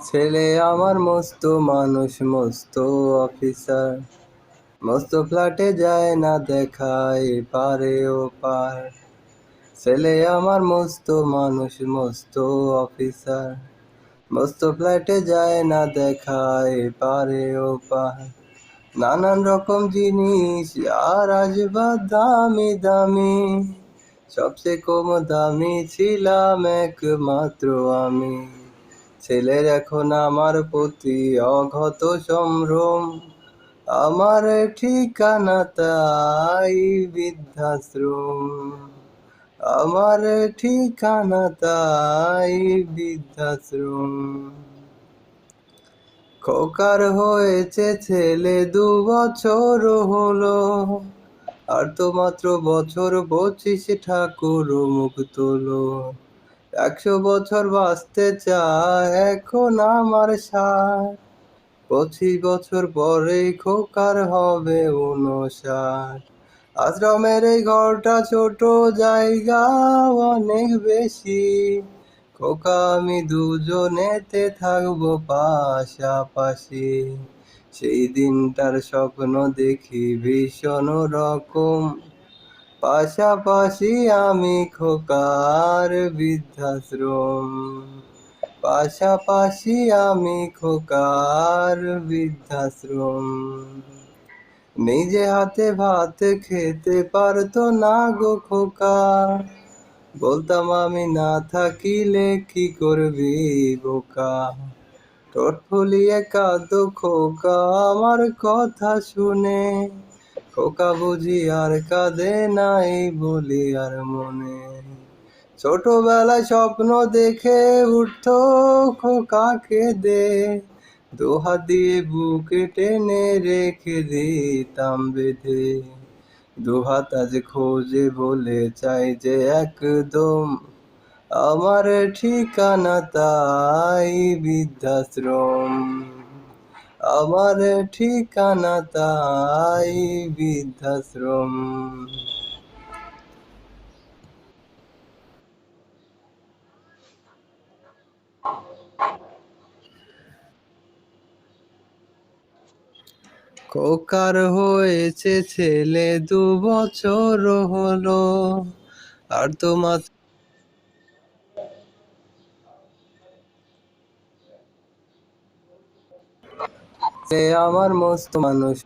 ছেলে আমার মস্ত মানুষ, মস্ত অফিসার, মস্ত ফ্ল্যাটে যায় না দেখায় পারে ও পার। ছেলে আমার মস্ত মানুষ, মস্ত অফিসার, মস্ত ফ্ল্যাটে যায় না দেখায় পারে ও পার। নানান রকম জিনিস আর আসবাব দামি দামি, সবচেয়ে কম দামি ছিলাম একমাত্র আমি। ছেলের এখন আমার প্রতি অঘত সম্ভ্রম, আমার ঠিকানা তাই বৃদ্ধাশ্রম, আমার ঠিকানা তাই বৃদ্ধাশ্রম। খোকার হয়েছে ছেলে 2 বছর হলো, আর তো মাত্র বছর 25 ঠাকুর মুখ তোলো। 100 বছর বাঁচতে চায় এখন আমার 60, 25 বছর পরে খোকার হবে 59। আশ্রমের এই ঘরটা ছোট, জায়গা অনেক বেশি, খোকা আমি দুজনেতে থাকবো পাশাপাশি। সেই দিনটার স্বপ্ন দেখি ভীষণ রকম, পাশাপাশি আমি খোকার বৃদ্ধাশ্রম, পাশাপাশি আমি খোকার বৃদ্ধাশ্রম। নিজে হাতে ভাত খেতে পারতো না গো খোকা, বলতাম আমি না থাকিলে কি করবি বোকা। ঠোঁট ফুলিয়ে কাঁদতো খোকা আমার কথা শুনে, খোকা বুঝি আর কাঁদে নাই বলি আর মনে। ছোটবেলায় স্বপ্ন দেখে উঠতো খোকা কেঁদে, 2 হাত দিয়ে বুকে টেনে রেখে দিতাম বেঁধে। 2 হাত আজ খোঁজে বলে চাই যে একদম, আমার ঠিকানা তাই বৃদ্ধাশ্রম, আমার ঠিকানা তাই বৃদ্ধাশ্রম। খোকার হয়েছে ছেলে 2 বছর হলো, আর তো মাত্র আমার মস্ত মানুষ।